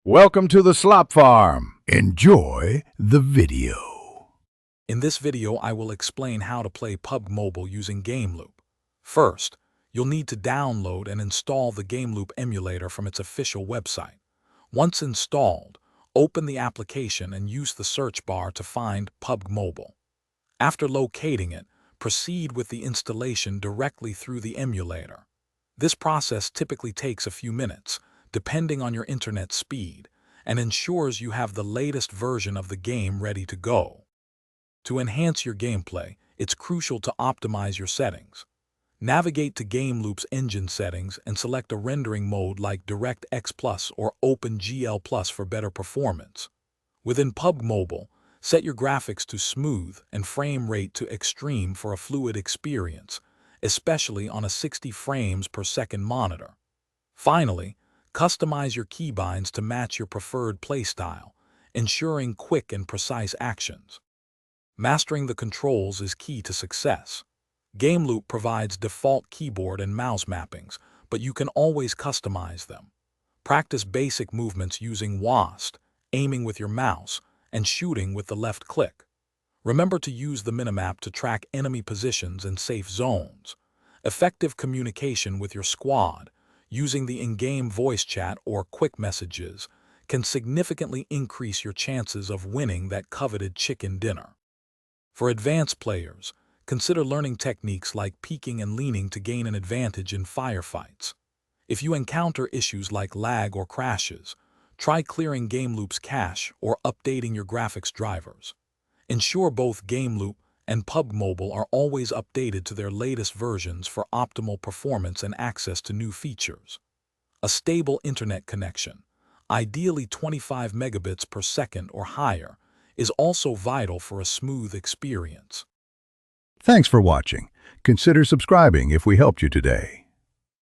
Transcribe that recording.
Welcome to the Slop Farm. Enjoy the video. In this video, I will explain how to play PUBG Mobile using Gameloop. First, you'll need to download and install the Gameloop emulator from its official website. Once installed, open the application and use the search bar to find PUBG Mobile. After locating it, proceed with the installation directly through the emulator. This process typically takes a few minutes, depending on your internet speed, and ensures you have the latest version of the game ready to go. To enhance your gameplay, it's crucial to optimize your settings. Navigate to Gameloop's engine settings and select a rendering mode like DirectX Plus or OpenGL Plus for better performance. Within PUBG Mobile, set your graphics to smooth and frame rate to extreme for a fluid experience, especially on a 60 frames per second monitor. Finally, customize your keybinds to match your preferred playstyle, ensuring quick and precise actions. Mastering the controls is key to success. Gameloop provides default keyboard and mouse mappings, but you can always customize them. Practice basic movements using WASD, aiming with your mouse, and shooting with the left click. Remember to use the minimap to track enemy positions and safe zones. Effective communication with your squad, using the in-game voice chat or quick messages, can significantly increase your chances of winning that coveted chicken dinner. For advanced players, consider learning techniques like peeking and leaning to gain an advantage in firefights. If you encounter issues like lag or crashes, try clearing Gameloop's cache or updating your graphics drivers. Ensure both Gameloop and PUBG Mobile are always updated to their latest versions for optimal performance and access to new features. A stable internet connection, ideally 25 megabits per second or higher, is also vital for a smooth experience. Thanks for watching. Consider subscribing if we helped you today.